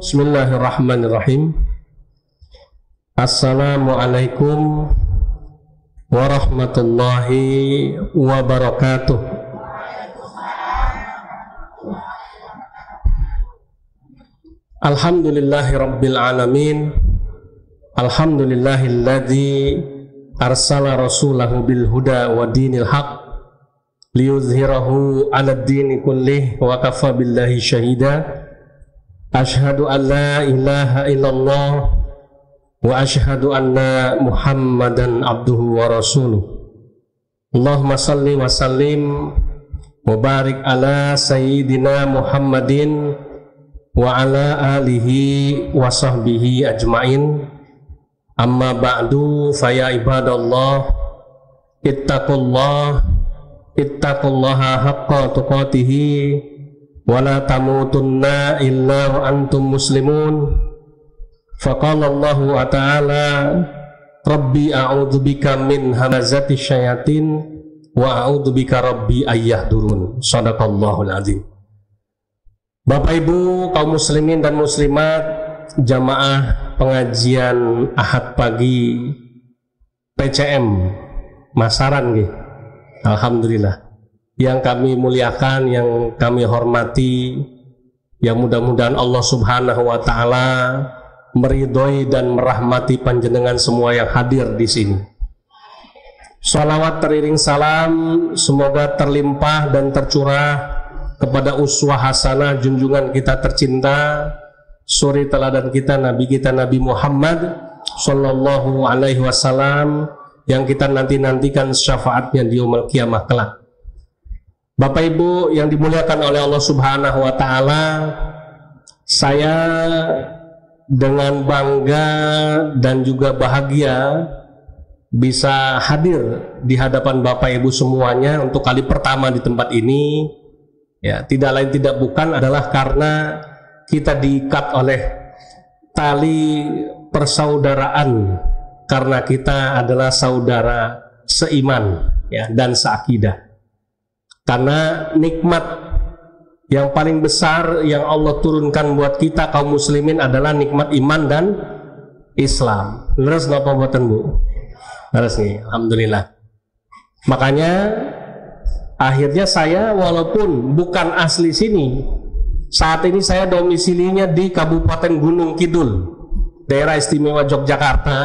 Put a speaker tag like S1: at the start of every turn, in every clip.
S1: Bismillahirrahmanirrahim. Assalamualaikum warahmatullahi wabarakatuh. Alhamdulillahi rabbil alamin. Alhamdulillahilladzi arsala rasulahu bil huda wa dinil haq liyuzhirahu 'alad dini kullih wa kafa billahi syahida. Asyhadu an la ilaha illallah wa asyhadu anna Muhammadan abduhu wa rasuluh. Allahumma salli wa sallim wa barik ala sayyidina Muhammadin wa ala alihi wa sahbihi ajmain. Amma ba'du, faya ibadallah, ittaqullaha haqqa tuqatihi wa la tamutunna illa wa antum muslimun. Faqala Allahu ta'ala, Rabbi a'udzu bika min hamazati syayatin wa a'udzu bika rabbi ayyahdurun. Shadaqallahul azim. Bapak Ibu kaum muslimin dan muslimat, jamaah pengajian Ahad pagi PCM Masaran nggih. Alhamdulillah. Yang kami muliakan, yang kami hormati, yang mudah-mudahan Allah Subhanahu wa taala meridhoi dan merahmati panjenengan semua yang hadir di sini. Shalawat teriring salam semoga terlimpah dan tercurah kepada uswah hasanah junjungan kita tercinta, suri teladan kita Nabi Muhammad sallallahu alaihi wasallam, yang kita nantikan syafaatnya di yaumul qiyamah kelak. Bapak Ibu yang dimuliakan oleh Allah Subhanahu wa taala, saya dengan bangga dan juga bahagia bisa hadir di hadapan Bapak Ibu semuanya untuk kali pertama di tempat ini. Ya, tidak lain tidak bukan adalah karena kita diikat oleh tali persaudaraan, karena kita adalah saudara seiman, ya, dan seakidah. Karena nikmat yang paling besar yang Allah turunkan buat kita kaum muslimin adalah nikmat iman dan Islam. Leres napa mboten Bu? Leres nih, alhamdulillah. Makanya akhirnya saya walaupun bukan asli sini, saat ini saya domisilinya di Kabupaten Gunung Kidul, daerah istimewa Yogyakarta,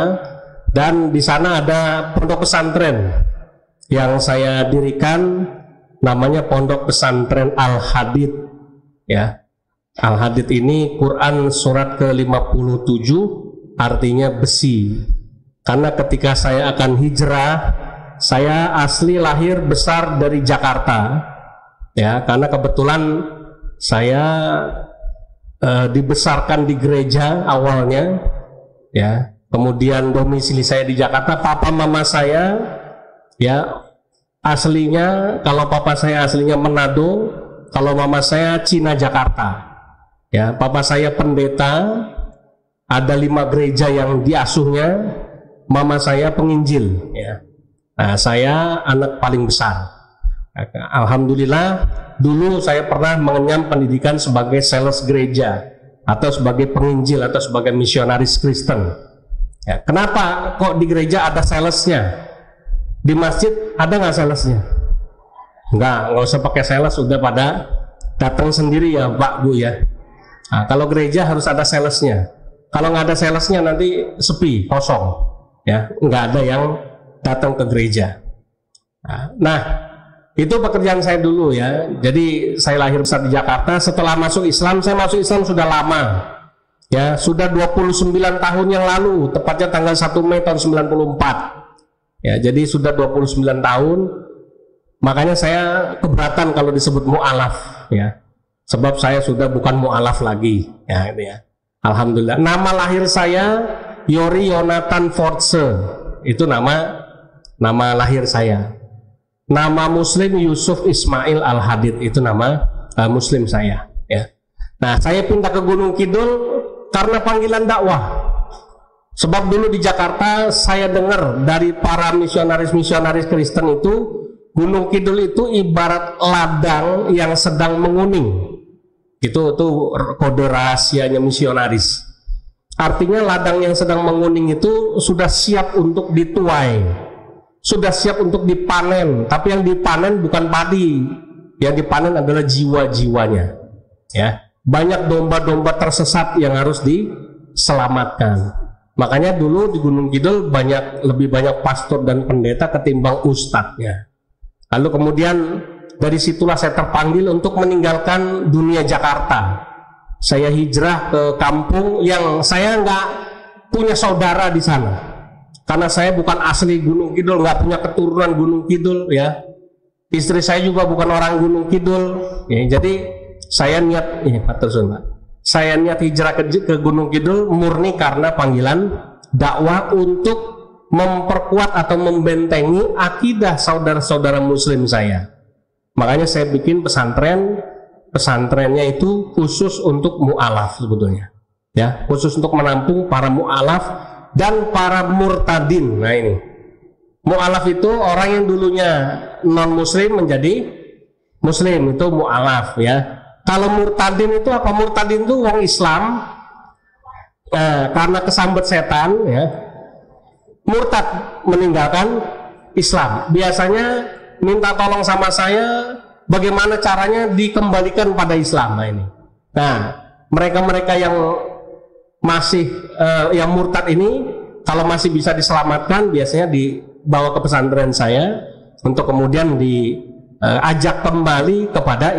S1: dan di sana ada pondok pesantren yang saya dirikan, namanya Pondok Pesantren Al-Hadid, ya. Al-Hadid ini Quran surat ke-57, artinya besi. Karena ketika saya akan hijrah, saya asli lahir besar dari Jakarta, ya, karena kebetulan saya dibesarkan di gereja awalnya, ya. Kemudian domisili saya di Jakarta. Papa mama saya, ya, aslinya, kalau papa saya aslinya Manado, kalau mama saya Cina Jakarta. Ya, papa saya pendeta, ada 5 gereja yang diasuhnya, mama saya penginjil. Ya. Nah, saya anak paling besar. Alhamdulillah, dulu saya pernah mengenyam pendidikan sebagai sales gereja, atau sebagai penginjil, atau sebagai misionaris Kristen. Ya, kenapa kok di gereja ada salesnya? Di masjid ada nggak salesnya? Nggak usah pakai sales, sudah pada datang sendiri ya Pak Bu ya. Nah, kalau gereja harus ada salesnya. Kalau nggak ada salesnya nanti sepi, kosong, ya, nggak ada yang datang ke gereja. Nah, itu pekerjaan saya dulu ya. Jadi saya lahir besar di Jakarta. Setelah masuk Islam, saya masuk Islam sudah lama, ya, sudah 29 tahun yang lalu, tepatnya tanggal 1 Mei tahun 94. Ya, jadi sudah 29 tahun. Makanya saya keberatan kalau disebut mu'alaf, ya. Sebab saya sudah bukan mu'alaf lagi, ya, gitu ya. Alhamdulillah. Nama lahir saya Yori Yonatan Force. Itu nama lahir saya. Nama muslim Yusuf Ismail Al-Hadid, itu nama muslim saya, ya. Nah, saya pindah ke Gunung Kidul karena panggilan dakwah. Sebab dulu di Jakarta saya dengar dari para misionaris Kristen itu, Gunung Kidul itu ibarat ladang yang sedang menguning. Itu kode rahasianya misionaris. Artinya ladang yang sedang menguning itu sudah siap untuk dituai, sudah siap untuk dipanen. Tapi yang dipanen bukan padi, yang dipanen adalah jiwa-jiwanya. Ya, banyak domba-domba tersesat yang harus diselamatkan. Makanya dulu di Gunung Kidul lebih banyak pastor dan pendeta ketimbang ustadznya. Lalu kemudian dari situlah saya terpanggil untuk meninggalkan dunia Jakarta. Saya hijrah ke kampung yang saya nggak punya saudara di sana, karena saya bukan asli Gunung Kidul, nggak punya keturunan Gunung Kidul ya. Istri saya juga bukan orang Gunung Kidul ya. Jadi saya niat saya niat hijrah ke Gunung Kidul murni karena panggilan dakwah untuk memperkuat atau membentengi akidah saudara-saudara muslim saya. Makanya saya bikin pesantrennya itu khusus untuk mu'alaf sebetulnya ya, khusus untuk menampung para mu'alaf dan para murtadin. Nah ini mu'alaf itu orang yang dulunya non muslim menjadi muslim, itu mu'alaf ya. Kalau murtadin itu apa? Murtadin itu orang Islam karena kesambet setan ya, murtad, meninggalkan Islam. Biasanya minta tolong sama saya bagaimana caranya dikembalikan pada Islam. Nah ini. Nah, mereka-mereka yang masih yang murtad ini kalau masih bisa diselamatkan biasanya dibawa ke pesantren saya untuk kemudian diajak kembali kepada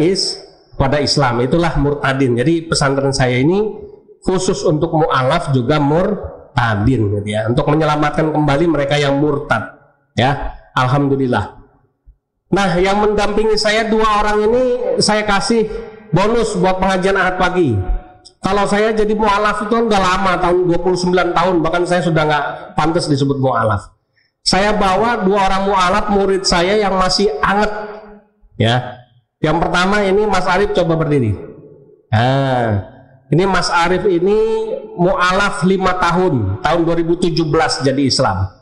S1: Islam. Itulah murtadin. Jadi pesantren saya ini khusus untuk mu'alaf juga murtadin gitu ya, untuk menyelamatkan kembali mereka yang murtad ya. Alhamdulillah. Nah, yang mendampingi saya 2 orang ini saya kasih bonus buat pengajian Ahad pagi. Kalau saya jadi mu'alaf itu udah lama, tahun 29 tahun, bahkan saya sudah nggak pantas disebut mu'alaf. Saya bawa 2 orang mu'alaf murid saya yang masih anget ya. Yang pertama ini Mas Arif, coba berdiri. Nah, ini Mas Arif ini mu'alaf 5 tahun, tahun 2017 jadi Islam.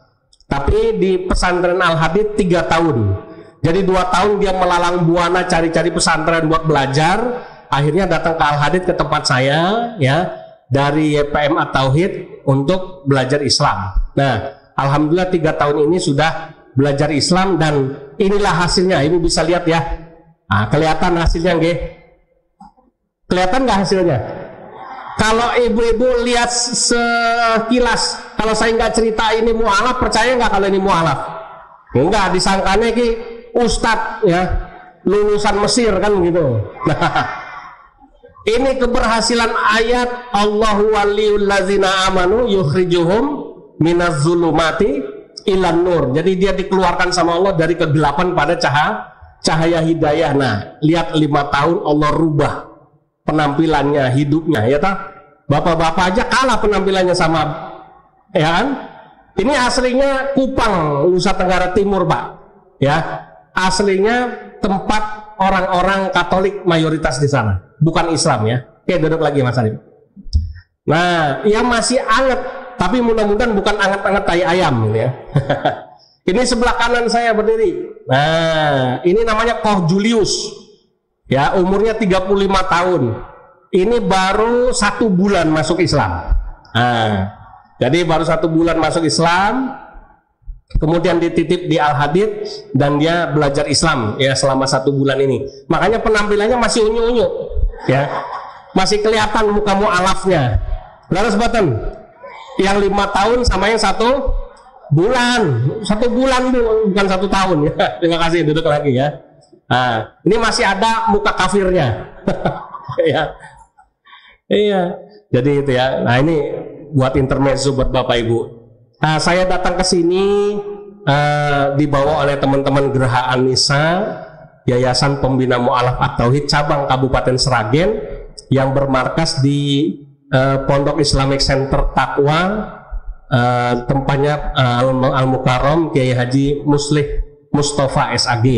S1: Tapi di pesantren Al-Hadid 3 tahun. Jadi 2 tahun dia melalang buana cari-cari pesantren buat belajar. Akhirnya datang ke Al-Hadid, ke tempat saya ya, dari YPMA Tauhid untuk belajar Islam. Nah, alhamdulillah 3 tahun ini sudah belajar Islam dan inilah hasilnya. Ibu bisa lihat ya. Nah, kelihatan hasilnya nggih? Kelihatan nggak hasilnya? Kalau ibu-ibu lihat sekilas, kalau saya nggak cerita ini mu'alaf, percaya nggak kalau ini mu'alaf? Enggak, disangkanya ki ustadz ya, lulusan Mesir kan gitu. Nah, ini keberhasilan ayat Allahu waliyul ladzina amanu yukhrijuhum minaz zulumati ilan nur. Jadi dia dikeluarkan sama Allah dari kegelapan pada cahaya hidayah. Nah, lihat 5 tahun Allah rubah penampilannya, hidupnya ya tak? Bapak-bapak aja kalah penampilannya sama ya kan? Ini aslinya Kupang, Nusa Tenggara Timur, Pak. Ya. Aslinya tempat orang-orang Katolik mayoritas di sana, bukan Islam ya. Oke, duduk lagi Mas Arif. Nah, yang masih anget, tapi mudah-mudahan bukan anget-anget tai ayam gitu ya. Ini sebelah kanan saya berdiri. Nah, ini namanya Koh Julius. Ya, umurnya 35 tahun. Ini baru 1 bulan masuk Islam. Nah, jadi baru 1 bulan masuk Islam. Kemudian dititip di Al-Hadid dan dia belajar Islam ya selama 1 bulan ini. Makanya penampilannya masih unyu-unyu ya. Masih kelihatan muka mu'alafnya. Lalu sebatan yang 5 tahun sama yang 1 bulan. 1 bulan bukan 1 tahun ya. Terima kasih, duduk lagi ya. Nah, ini masih ada muka kafirnya. Ya. Iya. Jadi itu ya. Nah, ini buat intermezzo buat Bapak Ibu. Nah, saya datang ke sini dibawa oleh teman-teman Geraha An-Nisa, Yayasan Pembina Mu'alaf At-Tauhid cabang Kabupaten Sragen yang bermarkas di Pondok Islamic Center Taqwa, tempatnya Al-Mukarram Kiai Haji Muslih Mustafa SAG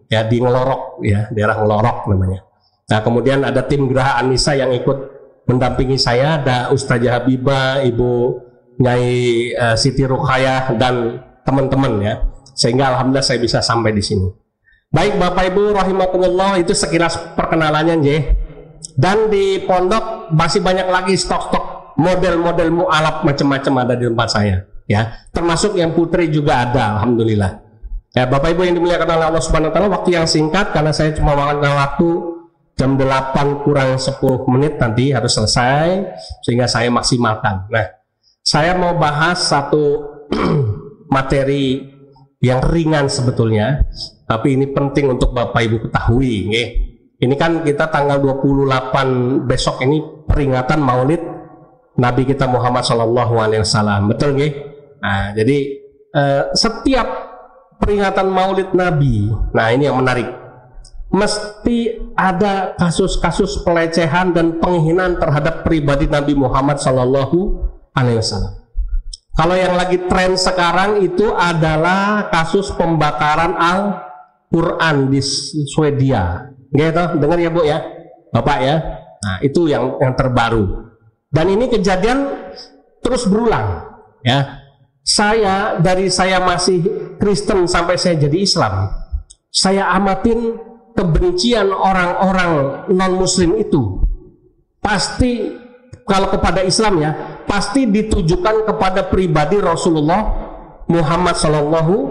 S1: ya, di Ngelorok ya, daerah Ngelorok namanya. Nah, kemudian ada tim Geraha An-Nisa yang ikut mendampingi saya, ada Ustazah Habibah, Ibu Nyai Siti Ruqayyah dan teman-teman ya, sehingga alhamdulillah saya bisa sampai di sini. Baik Bapak Ibu rahimakumullah, itu sekilas perkenalannya nggih. Dan di pondok masih banyak lagi stok-stok model-model mu'alaf macam-macam ada di tempat saya. Ya, termasuk yang putri juga ada, alhamdulillah. Ya, Bapak Ibu yang dimuliakan oleh Allah Subhanahu wa taala, waktu yang singkat karena saya cuma mengenal waktu jam 8 kurang 10 menit nanti harus selesai sehingga saya maksimalkan. Nah, saya mau bahas satu materi yang ringan sebetulnya, tapi ini penting untuk Bapak Ibu ketahui. Ini kan kita tanggal 28 besok ini peringatan Maulid Nabi kita Muhammad SAW, betul nggih? Nah, jadi setiap peringatan Maulid Nabi, nah ini yang menarik, mesti ada kasus-kasus pelecehan dan penghinaan terhadap pribadi Nabi Muhammad SAW. Kalau yang lagi tren sekarang itu adalah kasus pembakaran Al-Quran di Swedia. Gitu, dengar ya Bu ya, Bapak ya. Nah itu yang terbaru. Dan ini kejadian terus berulang. Ya, dari saya masih Kristen sampai saya jadi Islam, saya amatin kebencian orang-orang non-Muslim itu. Pasti kalau kepada Islam ya, pasti ditujukan kepada pribadi Rasulullah Muhammad SAW.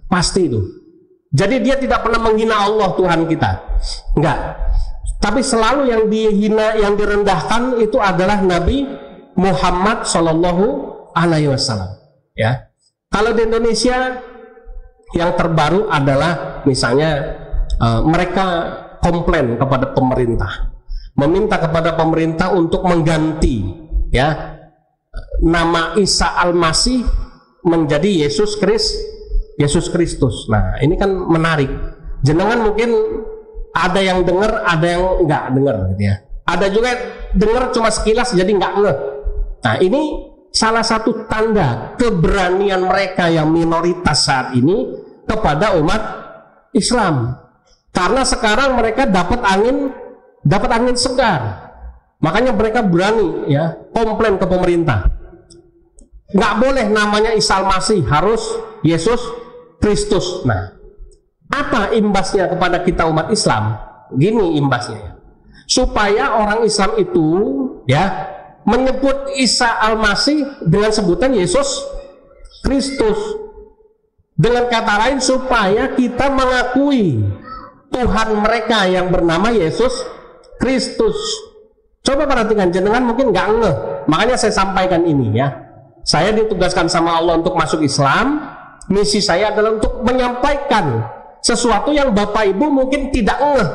S1: Pasti itu. Jadi dia tidak pernah menghina Allah Tuhan kita, enggak. Tapi selalu yang dihina, yang direndahkan itu adalah Nabi Muhammad SAW. Ya. Kalau di Indonesia yang terbaru adalah misalnya mereka komplain kepada pemerintah, meminta kepada pemerintah untuk mengganti ya nama Isa Al-Masih menjadi Yesus Kristus. Nah, ini kan menarik. Jenengan mungkin ada yang dengar, ada yang enggak dengar gitu ya. Ada juga dengar cuma sekilas jadi enggak ngeh. Nah, ini salah satu tanda keberanian mereka yang minoritas saat ini kepada umat Islam. Karena sekarang mereka dapat angin segar. Makanya mereka berani ya komplain ke pemerintah. Nggak boleh namanya Isa Al-Masih, harus Yesus Kristus. Nah, apa imbasnya kepada kita umat Islam? Gini imbasnya, supaya orang Islam itu ya menyebut Isa Al-Masih dengan sebutan Yesus Kristus. Dengan kata lain, supaya kita mengakui Tuhan mereka yang bernama Yesus Kristus. Coba perhatikan, jenengan mungkin nggak ngeh, makanya saya sampaikan ini ya. Saya ditugaskan sama Allah untuk masuk Islam. Misi saya adalah untuk menyampaikan sesuatu yang Bapak Ibu mungkin tidak ngeh,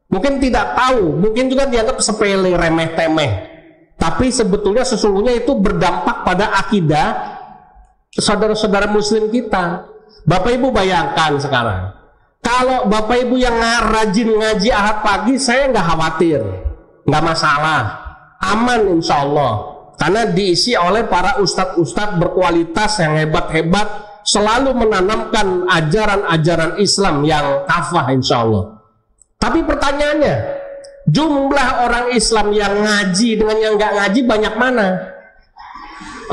S1: mungkin tidak tahu, mungkin juga dianggap sepele, remeh temeh. Tapi sebetulnya sesungguhnya itu berdampak pada akidah saudara-saudara Muslim kita. Bapak Ibu bayangkan sekarang, kalau Bapak Ibu yang rajin ngaji Ahad pagi, saya nggak khawatir, nggak masalah, aman insya Allah. Karena diisi oleh para ustadz-ustadz berkualitas yang hebat-hebat, selalu menanamkan ajaran-ajaran Islam yang kafah insya Allah. Tapi pertanyaannya, jumlah orang Islam yang ngaji dengan yang nggak ngaji banyak mana?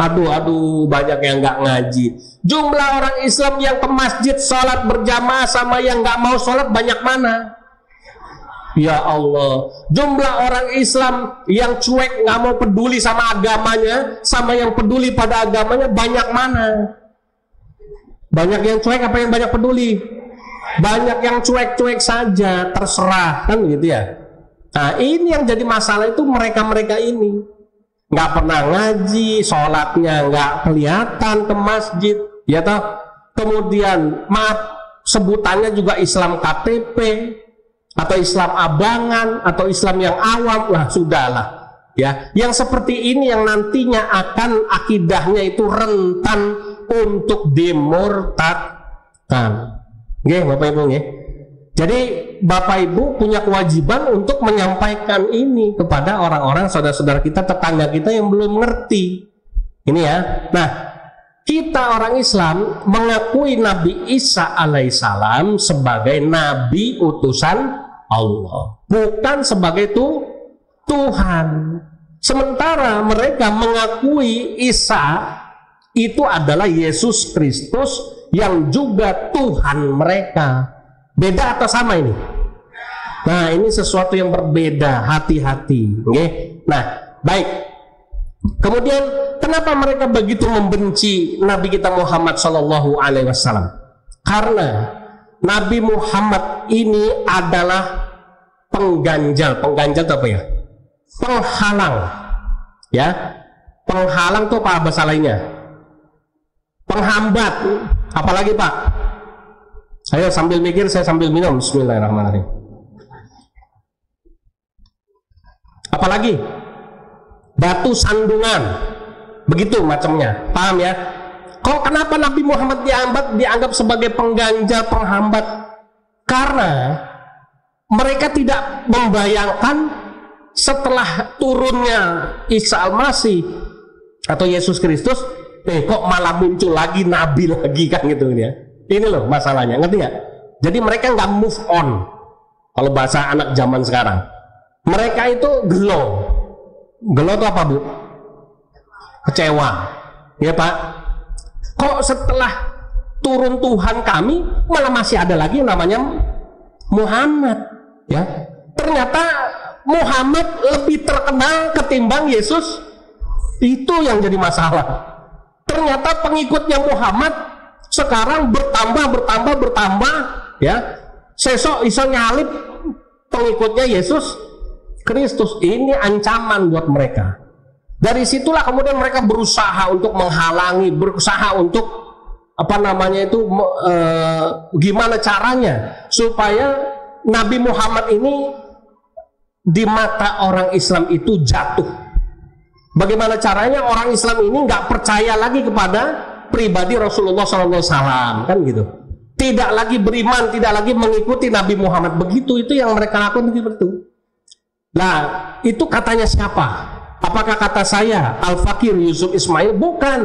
S1: Aduh, banyak yang nggak ngaji. Jumlah orang Islam yang ke masjid sholat berjamaah sama yang nggak mau sholat banyak mana? Ya Allah, jumlah orang Islam yang cuek, nggak mau peduli sama agamanya, sama yang peduli pada agamanya banyak mana? Banyak yang cuek apa yang banyak peduli? Banyak yang cuek-cuek saja, terserah, kan gitu ya. Nah, ini yang jadi masalah itu mereka-mereka ini nggak pernah ngaji, sholatnya nggak kelihatan ke masjid, ya toh. Kemudian maaf, sebutannya juga Islam KTP atau Islam abangan atau Islam yang awam, lah sudahlah ya. Yang seperti ini yang nantinya akan akidahnya itu rentan untuk dimurtadkan. Nggih, Bapak Ibu nggih. Jadi Bapak Ibu punya kewajiban untuk menyampaikan ini kepada orang-orang saudara-saudara kita, tetangga kita yang belum mengerti. Ini ya. Nah, kita orang Islam mengakui Nabi Isa alaihissalam sebagai nabi utusan Allah, bukan sebagai Tuhan. Sementara mereka mengakui Isa itu adalah Yesus Kristus yang juga Tuhan mereka. Beda atau sama ini? Nah, ini sesuatu yang berbeda, hati-hati. Okay? Nah, baik. Kemudian, kenapa mereka begitu membenci Nabi kita Muhammad Sallallahu Alaihi Wasallam? Karena Nabi Muhammad ini adalah pengganjal. Pengganjal itu apa ya? Penghalang. Ya, penghalang itu apa bahasa lainnya? Penghambat. Apalagi Pak? Saya sambil mikir, saya sambil minum. Bismillahirrahmanirrahim. Apalagi batu sandungan, begitu macamnya, paham ya? Kok kenapa Nabi Muhammad dianggap sebagai pengganjal, penghambat? Karena mereka tidak membayangkan setelah turunnya Isa Al-Masih atau Yesus Kristus, kok malah muncul lagi Nabi lagi kan gitu ya? Ini loh masalahnya, ngerti ya? Jadi mereka nggak move on, kalau bahasa anak zaman sekarang. Mereka itu gelo. Gelo itu apa Bu? Kecewa. Ya Pak. Kok setelah turun Tuhan kami malah masih ada lagi yang namanya Muhammad. Ya. Ternyata Muhammad lebih terkenal ketimbang Yesus. Itu yang jadi masalah. Ternyata pengikutnya Muhammad sekarang bertambah. Ya. Sesok iso nyalip pengikutnya Yesus Kristus. Ini ancaman buat mereka. Dari situlah kemudian mereka berusaha untuk menghalangi, berusaha untuk gimana caranya supaya Nabi Muhammad ini di mata orang Islam itu jatuh. Bagaimana caranya orang Islam ini nggak percaya lagi kepada pribadi Rasulullah SAW, kan gitu. Tidak lagi beriman, tidak lagi mengikuti Nabi Muhammad. Begitu itu yang mereka lakukan begitu. Nah, itu katanya siapa? Apakah kata saya Al-Fakir Yusuf Ismail? Bukan.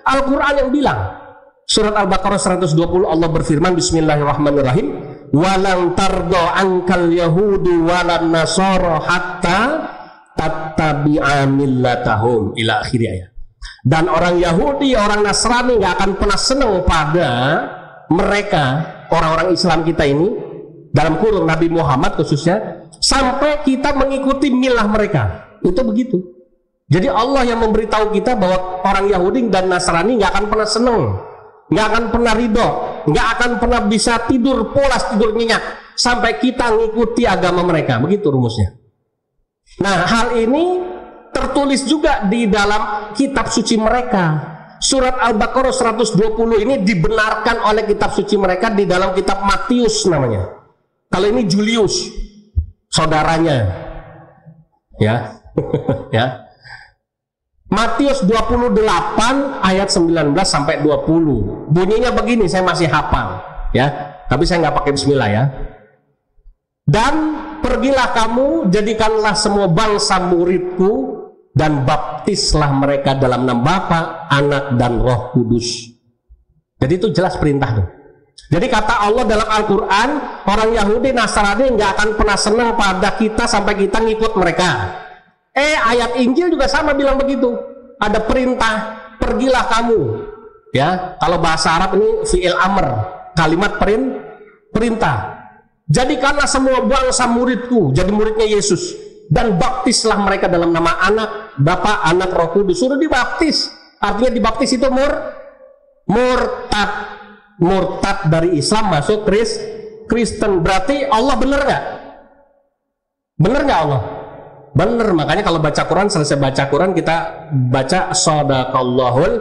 S1: Al-Quran yang bilang. Surat Al-Baqarah 120 Allah berfirman, Bismillahirrahmanirrahim, walang tardo ankal yahudu walan nasara hatta tattabi'a millatahum ila akhir ayat. Dan orang Yahudi, orang Nasrani gak akan pernah senang pada mereka, orang-orang Islam kita ini, dalam kurung Nabi Muhammad khususnya, sampai kita mengikuti milah mereka. Itu begitu. Jadi Allah yang memberitahu kita bahwa orang Yahudi dan Nasrani nggak akan pernah senang, nggak akan pernah ridho, nggak akan pernah bisa tidur pulas, tidur nyenyak sampai kita mengikuti agama mereka. Begitu rumusnya. Nah, hal ini tertulis juga di dalam kitab suci mereka. Surat Al-Baqarah 120 ini dibenarkan oleh kitab suci mereka di dalam kitab Matius namanya. Kalau ini Julius, saudaranya, ya, ya. Matius 28 ayat 19 sampai 20. Bunyinya begini, saya masih hafal, ya. Tapi saya nggak pakai bismillah ya. Dan pergilah kamu, jadikanlah semua bangsa muridku, dan baptislah mereka dalam nama Bapa, Anak, dan Roh Kudus. Jadi itu jelas perintah tuh. Jadi kata Allah dalam Al-Quran, orang Yahudi Nasrani nggak akan pernah senang pada kita sampai kita ngikut mereka. Ayat Injil juga sama bilang begitu. Ada perintah, pergilah kamu. Ya, kalau bahasa Arab ini fi'il amr, kalimat perintah. Jadikanlah semua bangsa muridku, jadi muridnya Yesus, dan baptislah mereka dalam nama Anak, Bapa, Anak, Roh Kudus. Suruh dibaptis. Artinya dibaptis itu murtad dari Islam masuk Kristen. Berarti Allah benar nggak? Benar nggak Allah? Benar. Makanya kalau baca Quran, selesai baca Quran kita baca Shadaqallahul.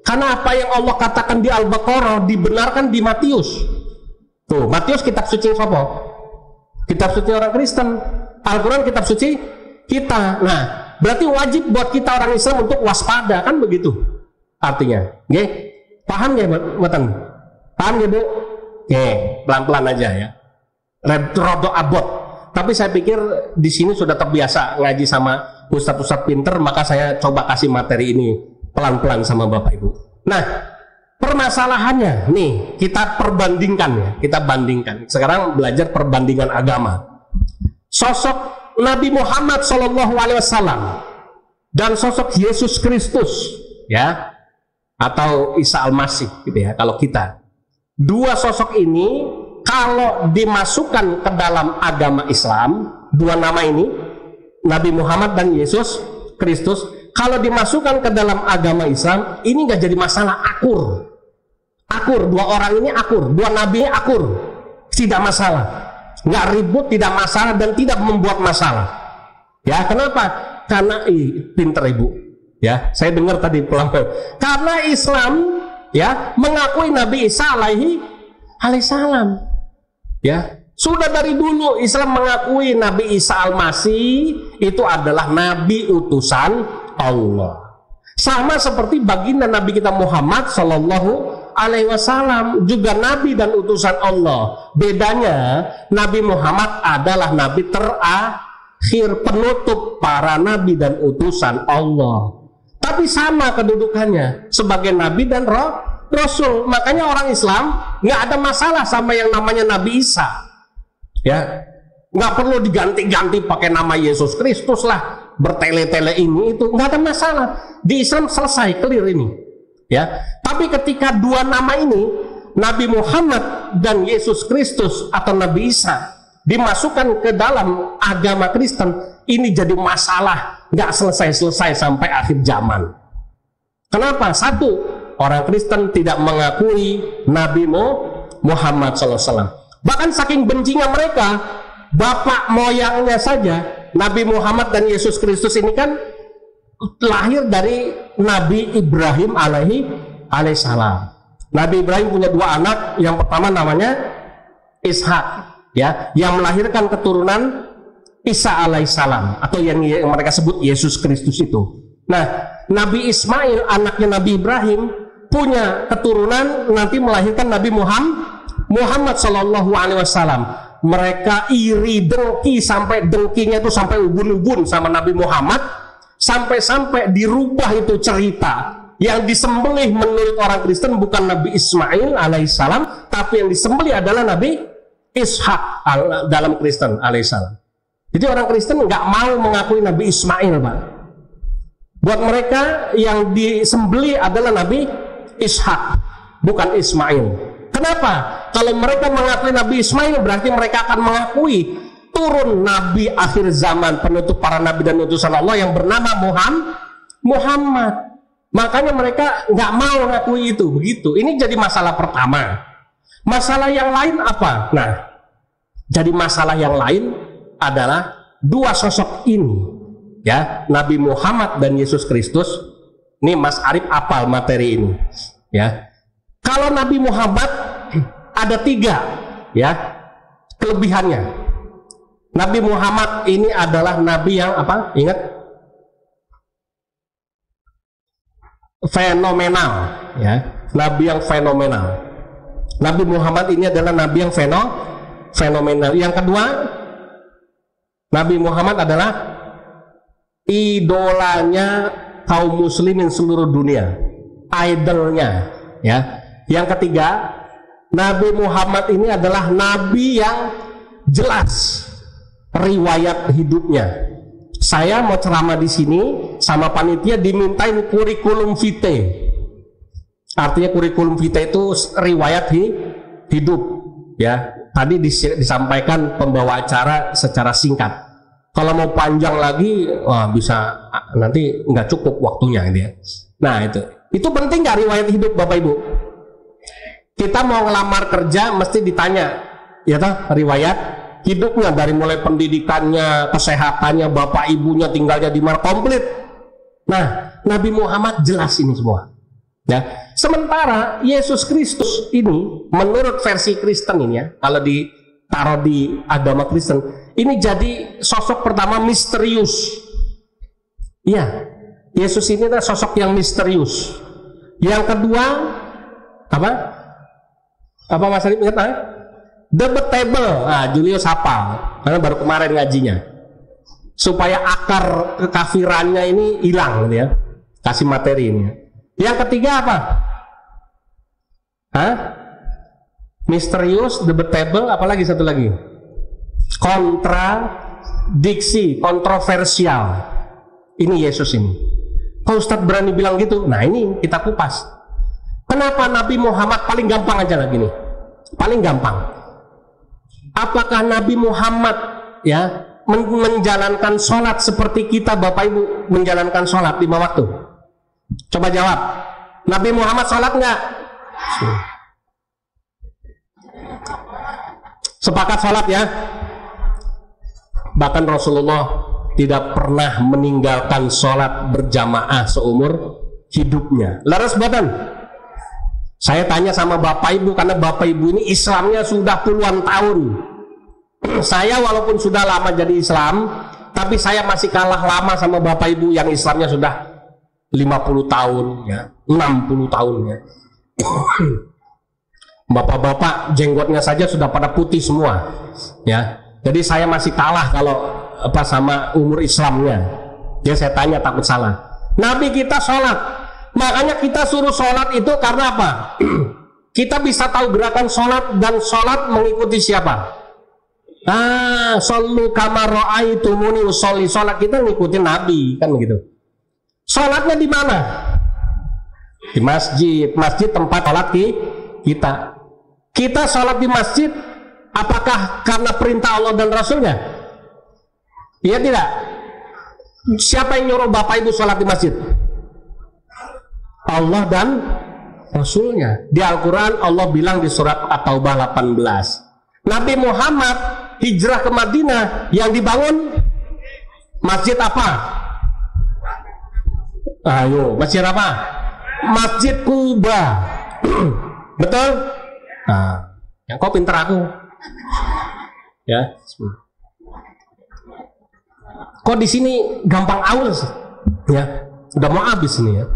S1: Karena apa yang Allah katakan di Al-Baqarah dibenarkan di Matius. Tuh, Matius kitab suci siapa? Kitab suci orang Kristen. Al-Quran kitab suci kita. Nah, berarti wajib buat kita orang Islam untuk waspada, kan begitu artinya. Oke? Paham ya, Matan? Paham ya, Bu? Oke, pelan-pelan aja ya. Rodo abot. Tapi saya pikir di sini sudah terbiasa ngaji sama ustadz-ustadz pinter, maka saya coba kasih materi ini pelan-pelan sama Bapak Ibu. Nah, permasalahannya nih, kita perbandingkan ya, kita bandingkan. Sekarang belajar perbandingan agama. Sosok Nabi Muhammad SAW dan sosok Yesus Kristus, ya, atau Isa Al-Masih, gitu ya. Kalau kita dua sosok ini, kalau dimasukkan ke dalam agama Islam, dua nama ini, Nabi Muhammad dan Yesus Kristus, kalau dimasukkan ke dalam agama Islam, ini nggak jadi masalah, akur. Dua orang ini akur, dua nabi ini akur, tidak masalah, nggak ribut, tidak masalah, dan tidak membuat masalah. Ya, kenapa? Karena pinter ibu. Ya, saya dengar tadi pelan-pelan. Karena Islam ya mengakui Nabi Isa alaihissalam. Ya, sudah dari dulu Islam mengakui Nabi Isa Al-Masih itu adalah nabi utusan Allah. Sama seperti baginda Nabi kita Muhammad Sallallahu Alaihi Wasallam juga nabi dan utusan Allah. Bedanya Nabi Muhammad adalah nabi terakhir, penutup para nabi dan utusan Allah. Tapi sama kedudukannya sebagai nabi dan rasul. Makanya orang Islam nggak ada masalah sama yang namanya Nabi Isa. Ya, nggak perlu diganti-ganti pakai nama Yesus Kristus lah, bertele-tele ini itu nggak ada masalah. Di Islam selesai, clear ini. Ya, tapi ketika dua nama ini, Nabi Muhammad dan Yesus Kristus atau Nabi Isa, dimasukkan ke dalam agama Kristen, ini jadi masalah, nggak selesai-selesai sampai akhir zaman. Kenapa? Satu, orang Kristen tidak mengakui Nabi Muhammad SAW. Bahkan saking bencinya mereka, bapak moyangnya saja, Nabi Muhammad dan Yesus Kristus ini kan lahir dari Nabi Ibrahim alaihissalam. Nabi Ibrahim punya dua anak, yang pertama namanya Ishak, ya, yang melahirkan keturunan Isa alaihissalam, atau yang mereka sebut Yesus Kristus itu. Nah, Nabi Ismail, anaknya Nabi Ibrahim, punya keturunan nanti melahirkan Nabi Muhammad Sallallahu Alaihi Wasallam. Mereka iri, dengki, sampai dengkinya itu sampai ubun-ubun sama Nabi Muhammad, sampai-sampai dirubah itu cerita. Yang disembelih menurut orang Kristen bukan Nabi Ismail alaihissalam, tapi yang disembelih adalah Nabi Ishak dalam Kristen alaihissalam. Jadi orang Kristen nggak mau mengakui Nabi Ismail, Pak. Buat mereka yang disembelih adalah Nabi Ishak, bukan Ismail. Kenapa? Kalau mereka mengakui Nabi Ismail, berarti mereka akan mengakui turun Nabi akhir zaman, penutup para Nabi dan utusan Allah yang bernama Muhammad. Makanya mereka nggak mau mengakui itu. Begitu. Ini jadi masalah pertama. Masalah yang lain apa? Nah, jadi masalah yang lain adalah dua sosok ini, ya, Nabi Muhammad dan Yesus Kristus. Ini Mas Arif apal materi ini, ya. Kalau Nabi Muhammad ada tiga, ya, kelebihannya. Nabi Muhammad ini adalah nabi yang apa? Ingat? Fenomenal, ya. Nabi yang fenomenal. Nabi Muhammad ini adalah nabi yang fenomenal. Yang kedua, Nabi Muhammad adalah idolanya kaum muslimin seluruh dunia, idolnya, ya. Yang ketiga, Nabi Muhammad ini adalah nabi yang jelas riwayat hidupnya. Saya mau ceramah di sini sama panitia dimintain kurikulum vitae. Artinya kurikulum vitae itu riwayat hidup, ya. Tadi disampaikan pembawa acara secara singkat. Kalau mau panjang lagi, wah bisa nanti nggak cukup waktunya gitu ya. Nah itu penting nggak riwayat hidup Bapak Ibu? Kita mau ngelamar kerja mesti ditanya, ya toh, riwayat hidupnya dari mulai pendidikannya, kesehatannya, bapak ibunya tinggalnya di mana, komplit. Nah, Nabi Muhammad jelas ini semua. Ya, sementara Yesus Kristus ini menurut versi Kristen ini, ya, kalau ditaruh di agama Kristen, ini jadi sosok pertama misterius. Iya, Yesus ini adalah sosok yang misterius. Yang kedua apa? Apa Mas Arif ingat? Debatable. Nah, Julius hafal karena baru kemarin ngajinya. Supaya akar kekafirannya ini hilang, gitu ya. Kasih materi ini. Yang ketiga apa? Hah? Misterius, debatable, apalagi satu lagi? Kontradiksi, kontroversial. Ini Yesus ini. Kalau Ustadz berani bilang gitu, nah ini kita kupas. Kenapa Nabi Muhammad paling gampang aja lagi nih? Paling gampang. apakah Nabi Muhammad ya menjalankan sholat seperti kita Bapak Ibu menjalankan sholat 5 waktu? Coba jawab. Nabi Muhammad sholat nggak? Sepakat sholat ya. Bahkan Rasulullah tidak pernah meninggalkan sholat berjamaah seumur hidupnya. Laras buatan. Saya tanya sama Bapak Ibu, karena Bapak Ibu ini Islamnya sudah puluhan tahun. Saya walaupun sudah lama jadi Islam, tapi saya masih kalah lama sama Bapak Ibu yang Islamnya sudah 50 tahun ya, 60 tahun ya. Bapak-bapak jenggotnya saja sudah pada putih semua ya. Jadi saya masih kalah kalau apa sama umur Islamnya. Ya saya tanya takut salah. Nabi kita sholat, makanya kita suruh sholat itu karena apa? Kita bisa tahu gerakan sholat, dan sholat mengikuti siapa? Shollu kama ra'aitumuni usolli. Sholat kita ngikutin Nabi kan begitu. Sholatnya di mana? Di masjid. Masjid tempat sholat kita. Kita sholat di masjid apakah karena perintah Allah dan Rasulnya? Iya tidak? Siapa yang nyuruh Bapak Ibu sholat di masjid? Allah dan Rasulnya. Di Al-Quran Allah bilang di surat At-Taubah 18, Nabi Muhammad hijrah ke Madinah, yang dibangun masjid apa? Ayo, masjid apa? Masjid Kuba. Betul? Nah, yang kau pinter aku. Ya. Kok di sini gampang aus? Ya, udah mau habis ini ya.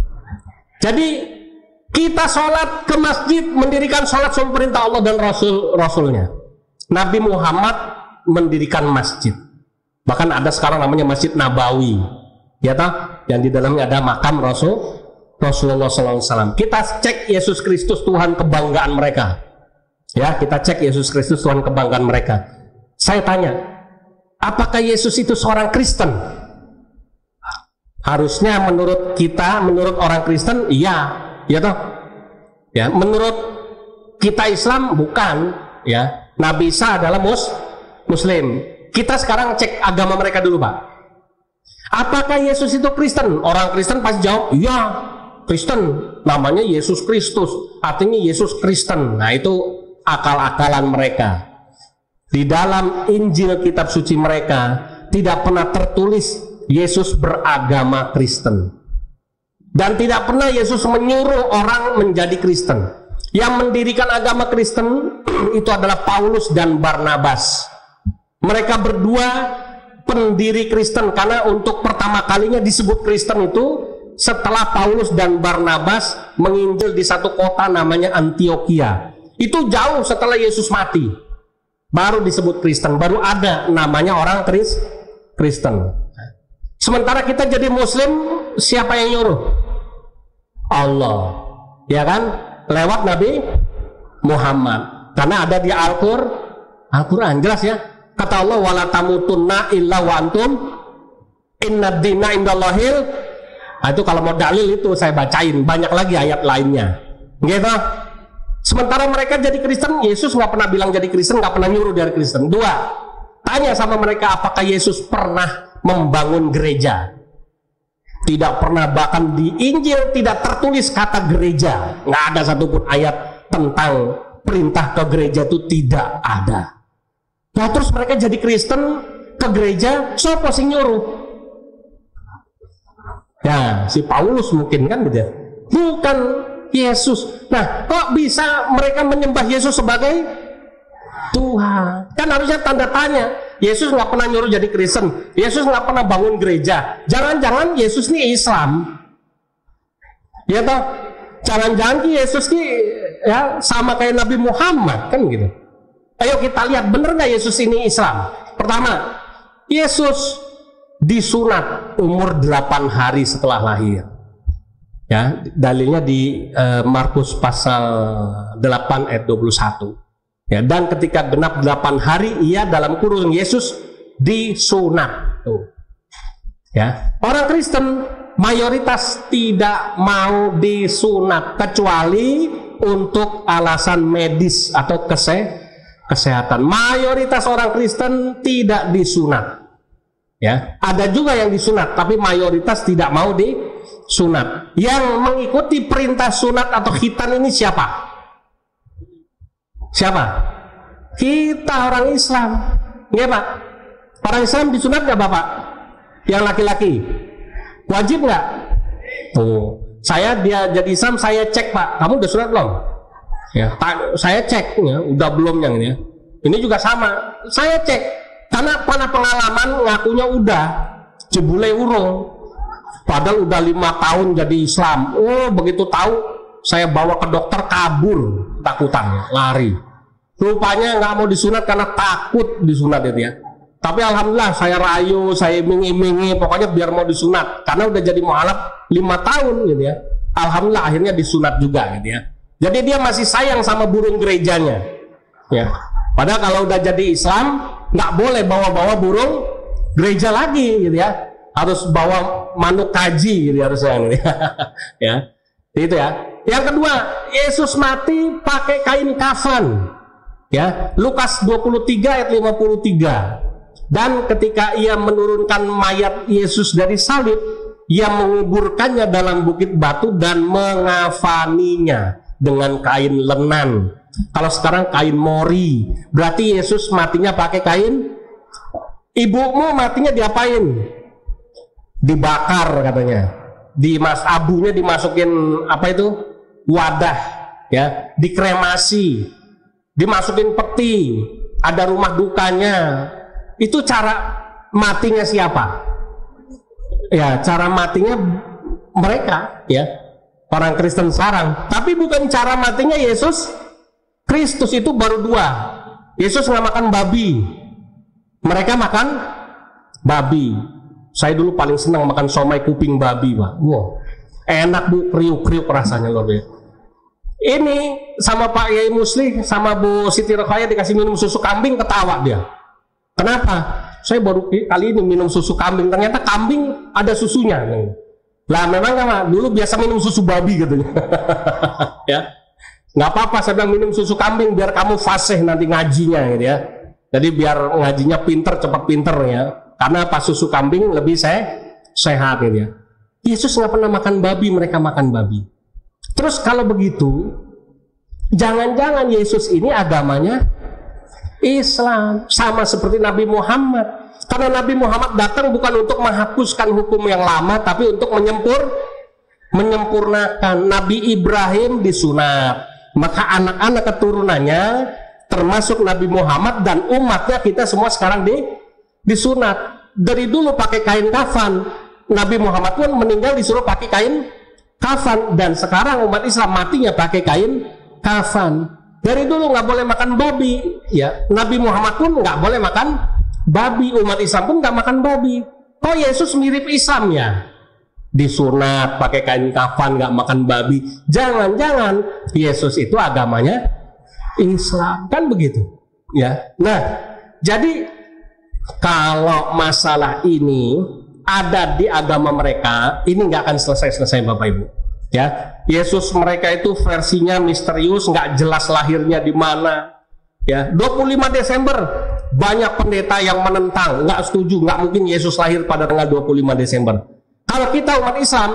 S1: Jadi kita sholat ke masjid, mendirikan sholat sesuai perintah Allah dan Rasulnya. Nabi Muhammad mendirikan masjid. Bahkan ada sekarang namanya Masjid Nabawi, ya toh, yang di dalamnya ada makam Rasulullah SAW. Kita cek Yesus Kristus Tuhan kebanggaan mereka. Ya, kita cek Yesus Kristus Tuhan kebanggaan mereka. Saya tanya, apakah Yesus itu seorang Kristen? Harusnya menurut kita, menurut orang Kristen, iya, ya toh. Ya, menurut kita Islam bukan, ya. Nabi Isa adalah Muslim. Kita sekarang cek agama mereka dulu, Pak. Apakah Yesus itu Kristen? Orang Kristen pasti jawab, iya, Kristen. Namanya Yesus Kristus, artinya Yesus Kristen. Nah, itu akal-akalan mereka. Di dalam Injil kitab suci mereka tidak pernah tertulis Yesus beragama Kristen. Dan tidak pernah Yesus menyuruh orang menjadi Kristen. Yang mendirikan agama Kristen itu adalah Paulus dan Barnabas. Mereka berdua pendiri Kristen, karena untuk pertama kalinya disebut Kristen itu setelah Paulus dan Barnabas menginjil di satu kota namanya Antioquia. Itu jauh setelah Yesus mati. Baru disebut Kristen, baru ada namanya orang Kristen. Sementara kita jadi Muslim, siapa yang nyuruh? Allah, ya kan? Lewat Nabi Muhammad. Karena ada di Al-Quran, jelas ya. Kata Allah, wala tamutunna illa wa antum innad dina indallahil. Nah, itu kalau mau dalil itu saya bacain, banyak lagi ayat lainnya. Gitu. Sementara mereka jadi Kristen, Yesus nggak pernah bilang jadi Kristen, nggak pernah nyuruh dari Kristen. 2, tanya sama mereka apakah Yesus pernah membangun gereja. Tidak pernah, bahkan di Injil tidak tertulis kata gereja. Nggak ada satupun ayat tentang perintah ke gereja, itu tidak ada. Nah terus mereka jadi Kristen, ke gereja, siapa sih nyuruh? Ya si Paulus mungkin kan gitu ya. Bukan Yesus. Nah kok bisa mereka menyembah Yesus sebagai Tuhan? Kan harusnya tanda tanya. Yesus nggak pernah nyuruh jadi Kristen. Yesus nggak pernah bangun gereja. Jangan-jangan Yesus ini Islam, ya toh? Jangan-jangan Yesus ini ya sama kayak Nabi Muhammad kan gitu. Ayo kita lihat bener nggak Yesus ini Islam. Pertama, Yesus disunat umur 8 hari setelah lahir. Ya, dalilnya di Markus pasal 8 ayat 21. Ya, dan ketika genap 8 hari ia dalam kurung Yesus disunat. Tuh. Ya, orang Kristen mayoritas tidak mau disunat kecuali untuk alasan medis atau kesehatan. Mayoritas orang Kristen tidak disunat. Ya, ada juga yang disunat, tapi mayoritas tidak mau disunat. Yang mengikuti perintah sunat atau khitan ini siapa? Siapa? Kita orang Islam. Iya Pak. Orang Islam disunat nggak Bapak? Yang laki-laki wajib nggak? Tuh, saya dia jadi Islam, saya cek Pak, kamu udah sunat belum? Ya, saya cek, ya, udah belum yang ini. Ini juga sama, saya cek. Karena pada pengalaman ngakunya udah jebule urung, padahal udah 5 tahun jadi Islam. Oh begitu tahu, saya bawa ke dokter kabur takutan, lari. Rupanya nggak mau disunat karena takut disunat itu ya. Tapi alhamdulillah saya rayu, saya iming-imingi, pokoknya biar mau disunat karena udah jadi mualaf 5 tahun gitu ya. Alhamdulillah akhirnya disunat juga gitu ya. Jadi dia masih sayang sama burung gerejanya. Ya. Padahal kalau udah jadi Islam nggak boleh bawa-bawa burung gereja lagi gitu ya, harus bawa manuk kaji gitu harusnya gitu ya. Ya, itu ya. Yang kedua, Yesus mati pakai kain kafan ya, Lukas 23 ayat 53. Dan ketika ia menurunkan mayat Yesus dari salib, ia menguburkannya dalam bukit batu dan mengafaninya dengan kain lenan. Kalau sekarang kain mori, berarti Yesus matinya pakai kain. Ibumu matinya diapain? Dibakar katanya. Abunya dimasukin apa itu? Wadah, ya, dikremasi, dimasukin peti, ada rumah dukanya. Itu cara matinya siapa? Ya, cara matinya mereka, ya, orang Kristen sekarang. Tapi bukan cara matinya Yesus Kristus. Itu baru 2. Yesus nggak makan babi, mereka makan babi. Saya dulu paling senang makan somai kuping babi Pak. Wow, enak Bu, kriuk-kriuk rasanya luar biasa. Ini sama Pak Yai Musli sama Bu Siti Rokhaya dikasih minum susu kambing, ketawa dia. Kenapa? Saya baru kali ini minum susu kambing, ternyata kambing ada susunya. Lah memang kan dulu biasa minum susu babi katanya. Ya. Nggak apa-apa, saya bilang minum susu kambing biar kamu fasih nanti ngajinya gitu ya. Jadi biar ngajinya pinter, cepat pinter ya. Karena pas susu kambing lebih sehat gitu ya. Yesus nggak pernah makan babi, mereka makan babi. Terus kalau begitu, jangan-jangan Yesus ini agamanya Islam, sama seperti Nabi Muhammad. Karena Nabi Muhammad datang bukan untuk menghapuskan hukum yang lama, tapi untuk menyempurnakan. Nabi Ibrahim disunat, maka anak-anak keturunannya termasuk Nabi Muhammad dan umatnya kita semua sekarang disunat. Dari dulu pakai kain kafan, Nabi Muhammad pun meninggal disuruh pakai kain kafan, dan sekarang umat Islam matinya pakai kain kafan. Dari dulu nggak boleh makan babi, ya. Nabi Muhammad pun nggak boleh makan babi, umat Islam pun nggak makan babi. Kok Yesus mirip Islam ya? Disunat pakai kain kafan, nggak makan babi. Jangan-jangan Yesus itu agamanya Islam, kan begitu ya. Nah, jadi kalau masalah ini ada di agama mereka, ini nggak akan selesai Bapak Ibu ya. Yesus mereka itu versinya misterius, nggak jelas lahirnya di mana ya. 25 Desember banyak pendeta yang menentang, nggak setuju, nggak mungkin Yesus lahir pada tanggal 25 Desember. Kalau kita umat Islam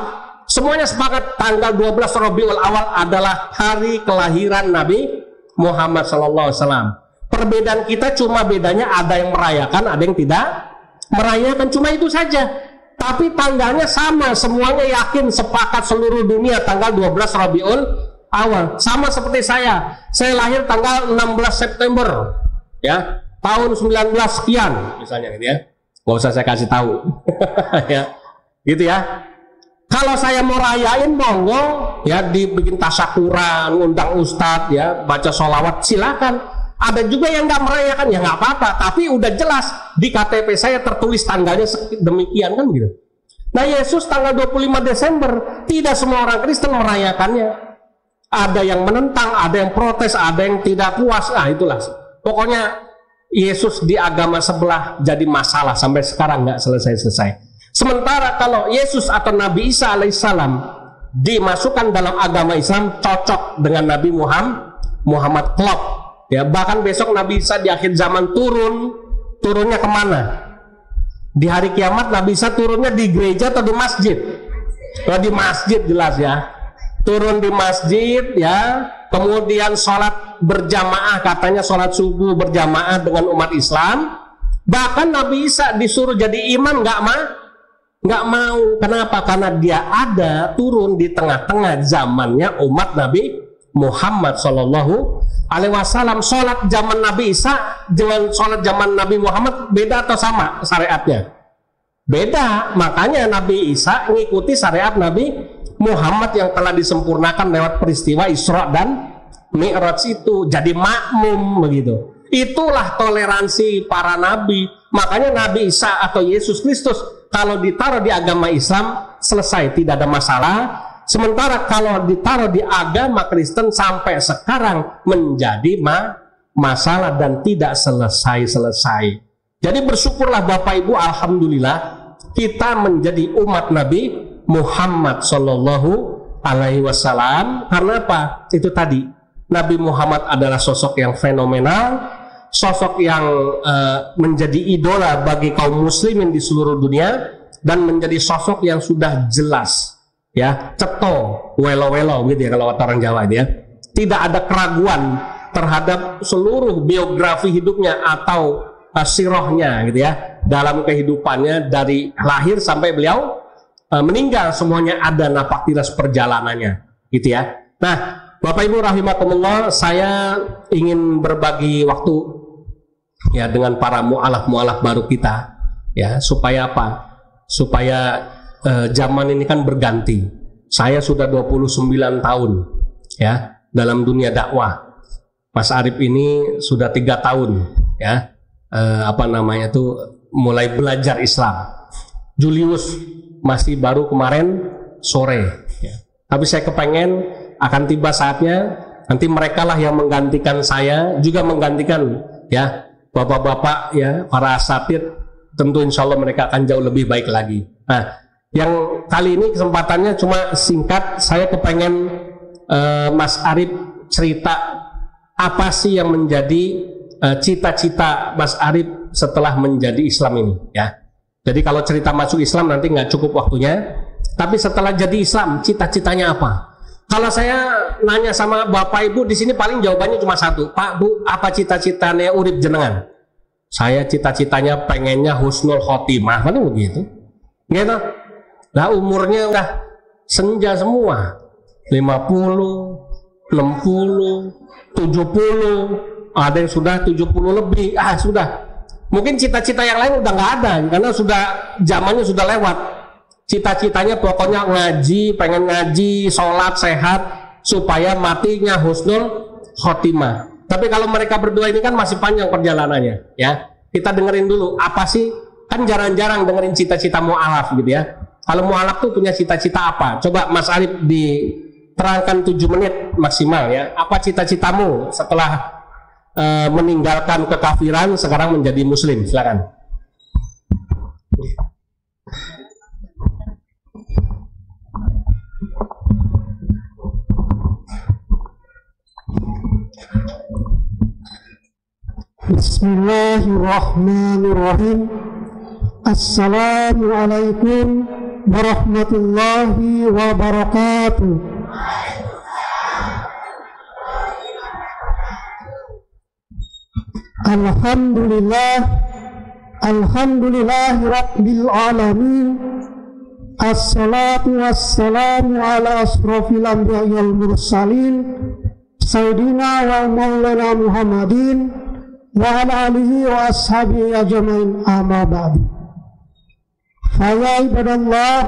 S1: semuanya sepakat tanggal 12 Rabiul Awal adalah hari kelahiran Nabi Muhammad SAW. Perbedaan kita cuma bedanya ada yang merayakan, ada yang tidak merayakan, cuma itu saja. Tapi tanggalnya sama, semuanya yakin, sepakat seluruh dunia tanggal 12 Rabiul Awal. Sama seperti saya lahir tanggal 16 September ya, tahun 19 sekian misalnya gitu ya. Gak usah saya kasih tahu. Ya. Gitu ya. Kalau saya mau rayain monggo ya, dibikin tasyakuran, undang ustadz ya, baca sholawat, silakan. Ada juga yang nggak merayakan, ya nggak apa-apa, tapi udah jelas di KTP saya tertulis tanggalnya demikian kan gitu. Nah, Yesus tanggal 25 Desember, tidak semua orang Kristen merayakannya. Ada yang menentang, ada yang protes, ada yang tidak puas. Nah, itulah. Pokoknya Yesus di agama sebelah jadi masalah sampai sekarang nggak selesai-selesai. Sementara kalau Yesus atau Nabi Isa alaihissalam dimasukkan dalam agama Islam, cocok dengan Nabi Muhammad klop. Ya, bahkan besok Nabi Isa di akhir zaman turunnya kemana? Di hari kiamat Nabi Isa turunnya di gereja atau di masjid? Oh, di masjid jelas ya. Turun di masjid ya, kemudian sholat berjamaah, katanya sholat subuh berjamaah dengan umat Islam. Bahkan Nabi Isa disuruh jadi imam, nggak mau. Kenapa? Karena dia ada turun di tengah-tengah zamannya umat Nabi Muhammad Shallallahu Alaihi Wasallam. Sholat zaman Nabi Isa dengan sholat zaman Nabi Muhammad beda atau sama syariatnya? Beda. Makanya Nabi Isa mengikuti syariat Nabi Muhammad yang telah disempurnakan lewat peristiwa Isra dan Mi'raj itu. Jadi makmum begitu. Itulah toleransi para nabi. Makanya Nabi Isa atau Yesus Kristus kalau ditaruh di agama Islam selesai, tidak ada masalah. Sementara kalau ditaruh di agama Kristen sampai sekarang menjadi masalah dan tidak selesai-selesai. Jadi bersyukurlah Bapak Ibu, alhamdulillah kita menjadi umat Nabi Muhammad Shallallahu Alaihi Wasallam. Karena apa? Itu tadi, Nabi Muhammad adalah sosok yang fenomenal, sosok yang menjadi idola bagi kaum muslimin di seluruh dunia, dan menjadi sosok yang sudah jelas ya, ceto, welo-welo gitu ya kalau kata orang Jawa ini ya. Tidak ada keraguan terhadap seluruh biografi hidupnya atau sirohnya gitu ya, dalam kehidupannya dari lahir sampai beliau meninggal, semuanya ada napak tilas perjalanannya gitu ya. Nah, Bapak Ibu rahimakumullah, saya ingin berbagi waktu ya dengan para mu'alaf-mu'alaf baru kita ya, supaya apa? Supaya zaman ini kan berganti. Saya sudah 29 tahun ya dalam dunia dakwah. Mas Arif ini sudah 3 tahun ya, mulai belajar Islam. Julius masih baru kemarin sore ya. Tapi saya kepengen akan tiba saatnya nanti mereka lah yang menggantikan saya, juga menggantikan ya bapak-bapak ya, para asatidz. Tentu insya Allah mereka akan jauh lebih baik lagi. Nah, yang kali ini kesempatannya cuma singkat. Saya kepengen Mas Arif cerita apa sih yang menjadi cita-cita Mas Arif setelah menjadi Islam ini ya. Jadi kalau cerita masuk Islam nanti nggak cukup waktunya, tapi setelah jadi Islam cita-citanya apa? Kalau saya nanya sama Bapak Ibu di sini paling jawabannya cuma satu, Pak Bu, apa cita-citanya urip jenengan? Saya cita-citanya pengennya husnul khotimah, kan begitu? Gitu. Nah, umurnya udah senja semua, 50, 60, 70, ada yang sudah 70 lebih. Sudah. Mungkin cita-cita yang lain udah nggak ada karena sudah zamannya sudah lewat. Cita-citanya pokoknya ngaji, pengen ngaji, sholat, sehat, supaya matinya husnul khotimah. Tapi kalau mereka berdua ini kan masih panjang perjalanannya ya. Kita dengerin dulu apa sih, kan jarang-jarang dengerin cita-cita mu'alaf gitu ya. Kalau mu'alaf tuh punya cita-cita apa? Coba Mas Arif diterangkan 7 menit maksimal ya. Apa cita-citamu setelah meninggalkan kekafiran sekarang menjadi muslim? Silakan.
S2: Bismillahirrahmanirrahim. Assalamualaikum warahmatullahi wabarakatuh. Alhamdulillahi rabbil alamin. Assalatu wassalamu ala asrofil anbiya wal mursalin Sayyidina wa maulana Muhammadin wa ala alihi wa ashabihi ajmain, amma ba'du. Faya ibadallah,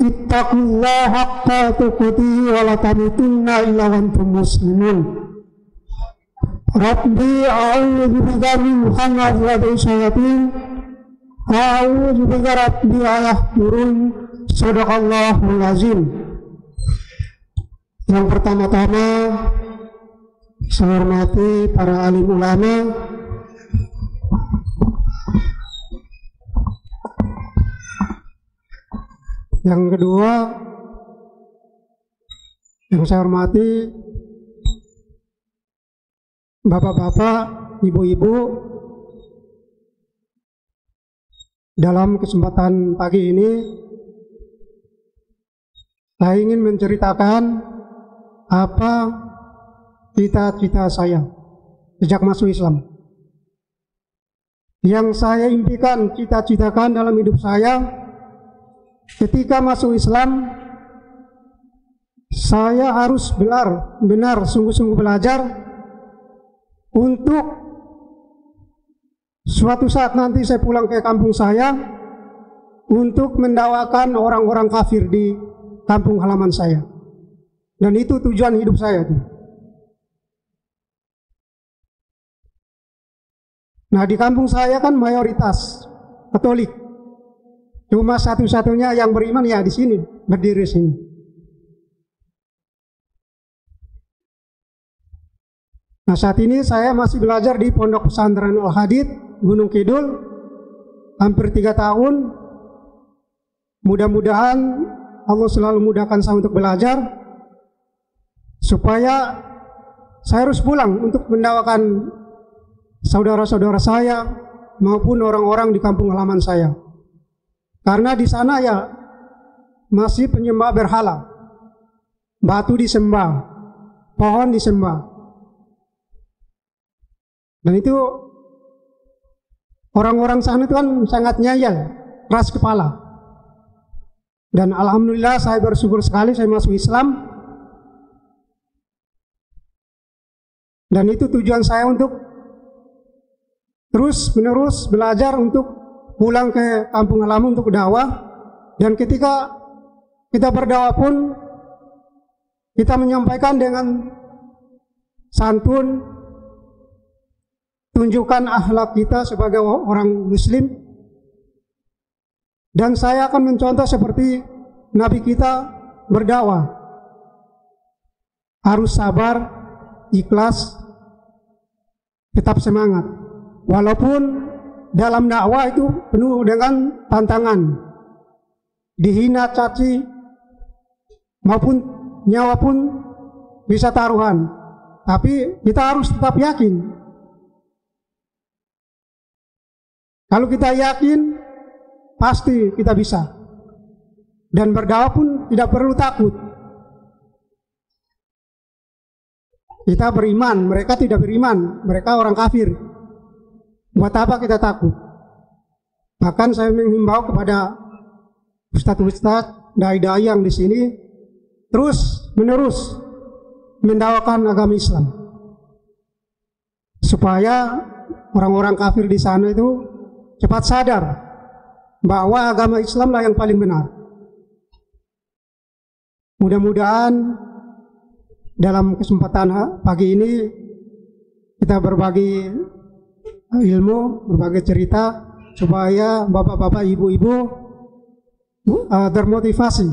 S2: ittaqullah haqqa tuqatihi wa la tamutunna illa wa antum muslimun. Rabbi a'udzu bika min hamazati syayatin wa a'udzu bika rabbi ayahdurun. Shadaqallahul azim. Yang pertama-tama saya hormati para alim ulama, yang kedua yang saya hormati bapak-bapak, ibu-ibu, dalam kesempatan pagi ini saya ingin menceritakan apa cita-cita saya sejak masuk Islam. Yang saya impikan, cita-citakan dalam hidup saya ketika masuk Islam, saya harus benar sungguh-sungguh belajar untuk suatu saat nanti saya pulang ke kampung saya untuk mendakwakan orang-orang kafir di kampung halaman saya. Dan itu tujuan hidup saya tuh. Nah, di kampung saya kan mayoritas Katolik. Cuma satu-satunya yang beriman ya di sini, berdiri sini. Nah, saat ini saya masih belajar di Pondok Pesantren Al-Hadid Gunung Kidul hampir 3 tahun. Mudah-mudahan Allah selalu mudahkan saya untuk belajar supaya saya harus pulang untuk mendakwakan saudara-saudara saya maupun orang-orang di kampung halaman saya. Karena di sana ya masih penyembah berhala. Batu disembah, pohon disembah. Dan itu orang-orang sana itu kan sangat nyayal, keras kepala. Dan alhamdulillah saya bersyukur sekali saya masuk Islam. Dan itu tujuan saya untuk terus menerus belajar untuk pulang ke kampung halaman untuk dakwah. Dan ketika kita berdakwah pun kita menyampaikan dengan santun, tunjukkan akhlak kita sebagai orang muslim. Dan saya akan mencontoh seperti Nabi kita berdakwah, harus sabar, ikhlas, tetap semangat. Walaupun dalam dakwah itu penuh dengan tantangan, dihina, caci, maupun nyawa pun bisa taruhan. Tapi kita harus tetap yakin. Kalau kita yakin, pasti kita bisa. Dan berdakwah pun tidak perlu takut. Kita beriman, mereka tidak beriman, mereka orang kafir. Buat apa kita takut? Bahkan saya menghimbau kepada ustadz-ustadz, dai-dai yang di sini terus menerus mendakwakan agama Islam, supaya orang-orang kafir di sana itu cepat sadar bahwa agama Islamlah yang paling benar. Mudah-mudahan dalam kesempatan pagi ini kita berbagi ilmu, berbagi cerita supaya bapak-bapak, ibu-ibu termotivasi,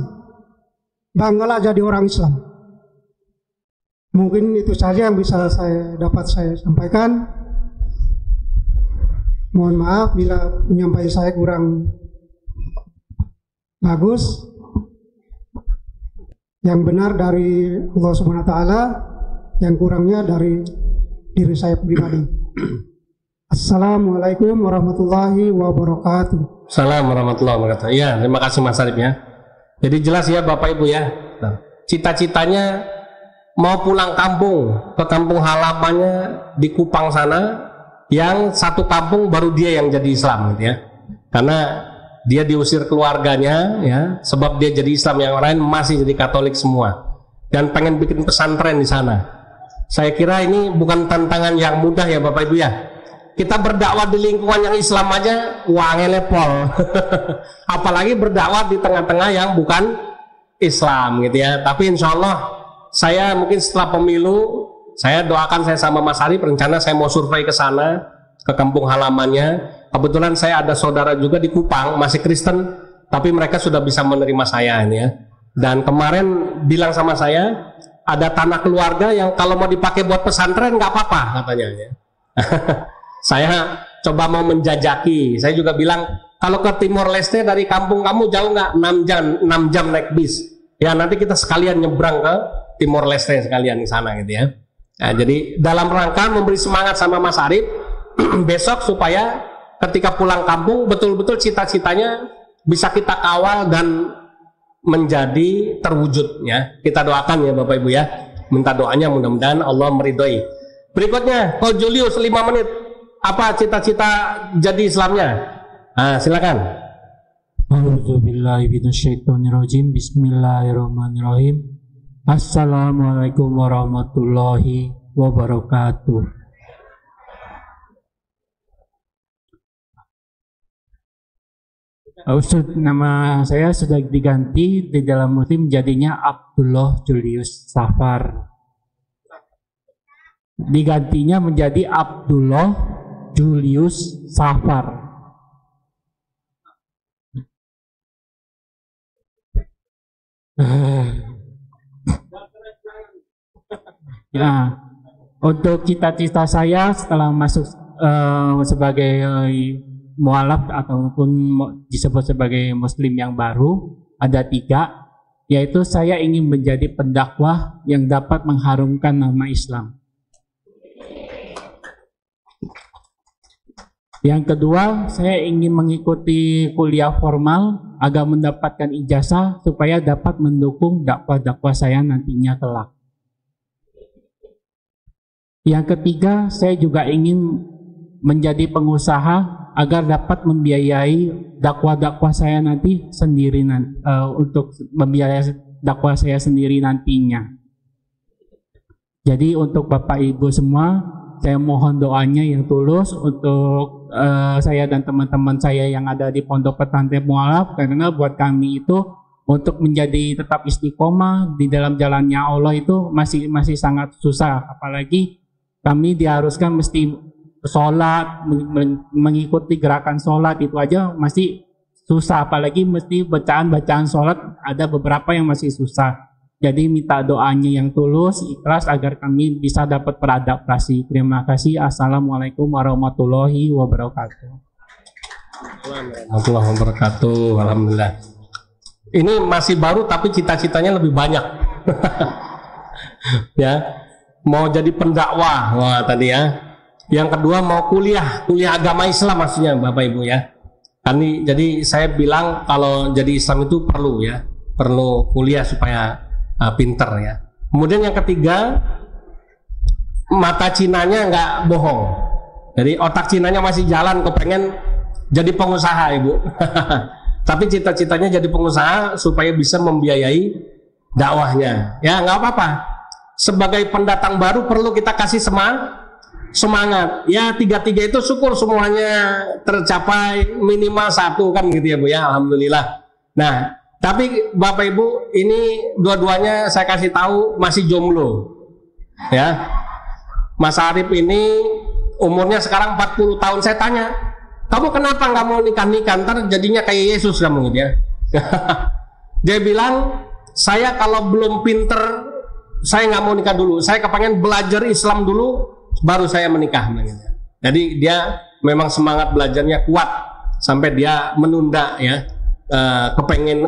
S2: banggalah jadi orang Islam. Mungkin itu saja yang bisa dapat saya sampaikan. Mohon maaf bila penyampaian saya kurang bagus. Yang benar dari Allah Subhanahu wa taala, yang kurangnya dari diri saya pribadi. Assalamualaikum warahmatullahi wabarakatuh.
S1: Assalamualaikum warahmatullahi wabarakatuh. Ya, terima kasih Mas Arif ya. Jadi jelas ya Bapak Ibu ya. Cita-citanya mau pulang kampung, ke kampung halamannya di Kupang sana, yang satu kampung baru dia yang jadi Islam gitu ya. Karena dia diusir keluarganya ya, sebab dia jadi Islam, yang lain masih jadi Katolik semua. Dan pengen bikin pesantren di sana. Saya kira ini bukan tantangan yang mudah ya Bapak Ibu ya. Kita berdakwah di lingkungan yang Islam aja wangelepol. Apalagi berdakwah di tengah-tengah yang bukan Islam gitu ya. Tapi insya Allah saya mungkin setelah pemilu, saya doakan, saya sama Mas Arif rencana saya mau survei ke sana, ke kampung halamannya. Kebetulan saya ada saudara juga di Kupang, masih Kristen, tapi mereka sudah bisa menerima saya ini ya. Dan kemarin bilang sama saya, ada tanah keluarga yang kalau mau dipakai buat pesantren nggak apa-apa katanya ya. Saya coba mau menjajaki. Saya juga bilang, kalau ke Timor Leste dari kampung kamu jauh nggak? 6 jam naik bis. Ya nanti kita sekalian nyebrang ke Timor Leste sekalian di sana gitu ya. Nah, jadi dalam rangka memberi semangat sama Mas Arif besok supaya ketika pulang kampung betul-betul cita-citanya bisa kita kawal dan menjadi terwujudnya. Kita doakan ya Bapak Ibu ya. Minta doanya mudah-mudahan Allah meridhoi. Berikutnya, Ko Julius 5 menit. Apa cita-cita jadi Islamnya? Nah, silakan.
S3: A'udzubillahi minasyaitonirrajim. Bismillahirrahmanirrahim. Assalamualaikum warahmatullahi wabarakatuh. Ustaz, nama saya sudah diganti di dalam Muslim jadinya Abdullah Julius Safar. Digantinya menjadi Abdullah Julius Safar. Ya, untuk cita-cita saya setelah masuk sebagai mualaf ataupun disebut sebagai muslim yang baru ada 3, yaitu saya ingin menjadi pendakwah yang dapat mengharumkan nama Islam. Yang kedua, saya ingin mengikuti kuliah formal agar mendapatkan ijazah supaya dapat mendukung dakwah-dakwah saya nantinya kelak. Yang ketiga, saya juga ingin menjadi pengusaha agar dapat membiayai dakwah-dakwah saya nanti sendiri untuk membiayai dakwah saya sendiri nantinya. Jadi untuk Bapak Ibu semua, saya mohon doanya yang tulus untuk saya dan teman-teman saya yang ada di Pondok Pesantren Mualaf, karena buat kami itu untuk menjadi tetap istiqomah di dalam jalannya Allah itu masih sangat susah, apalagi kami diharuskan mesti sholat, mengikuti gerakan sholat itu aja masih susah, apalagi mesti bacaan-bacaan sholat ada beberapa yang masih susah. Jadi minta doanya yang tulus, ikhlas agar kami bisa dapat beradaptasi. Terima kasih. Assalamualaikum warahmatullahi wabarakatuh.
S1: Warahmatullahi wabarakatuh. Alhamdulillah. Ini masih baru tapi cita-citanya lebih banyak. Ya. Mau jadi pendakwah, wah tadi ya. Yang kedua mau kuliah agama Islam maksudnya Bapak Ibu ya. Jadi saya bilang kalau jadi Islam itu perlu ya, perlu kuliah supaya pinter ya. Kemudian yang ketiga, mata Cinanya nggak bohong. Jadi otak Cinanya masih jalan, kepengen jadi pengusaha Ibu. Tapi cita-citanya jadi pengusaha supaya bisa membiayai dakwahnya. Ya nggak apa-apa. Sebagai pendatang baru perlu kita kasih semangat. Ya 3-3 itu syukur semuanya tercapai, minimal 1 kan gitu ya Bu ya. Alhamdulillah. Nah, tapi Bapak Ibu ini dua-duanya saya kasih tahu masih jomblo. Ya. Mas Arif ini umurnya sekarang 40 tahun. Saya tanya, "Kamu kenapa nggak mau nikah-nikah? Ntar jadinya kayak Yesus kamu," gitu ya. Dia bilang, "Saya kalau belum pinter saya nggak mau nikah dulu, saya kepengen belajar Islam dulu baru saya menikah." Jadi dia memang semangat belajarnya kuat sampai dia menunda ya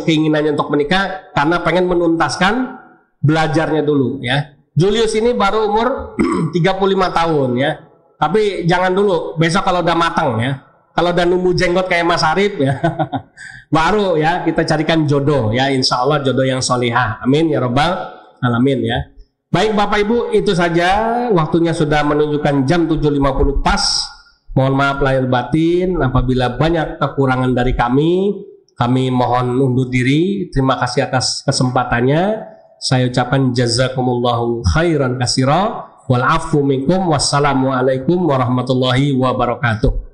S1: keinginannya untuk menikah karena pengen menuntaskan belajarnya dulu ya. Julius ini baru umur 35 tahun ya, tapi jangan dulu, besok kalau udah matang ya, kalau udah numbuh jenggot kayak Mas Arif ya baru ya kita carikan jodoh ya, insya Allah jodoh yang solihah, amin ya robbal alamin ya. Baik Bapak Ibu, itu saja, waktunya sudah menunjukkan jam 7.50 pas. Mohon maaf lahir batin apabila banyak kekurangan dari kami mohon undur diri. Terima kasih atas kesempatannya. Saya ucapkan jazakumullahu khairan katsira wal afu minkum. Wassalamualaikum warahmatullahi wabarakatuh.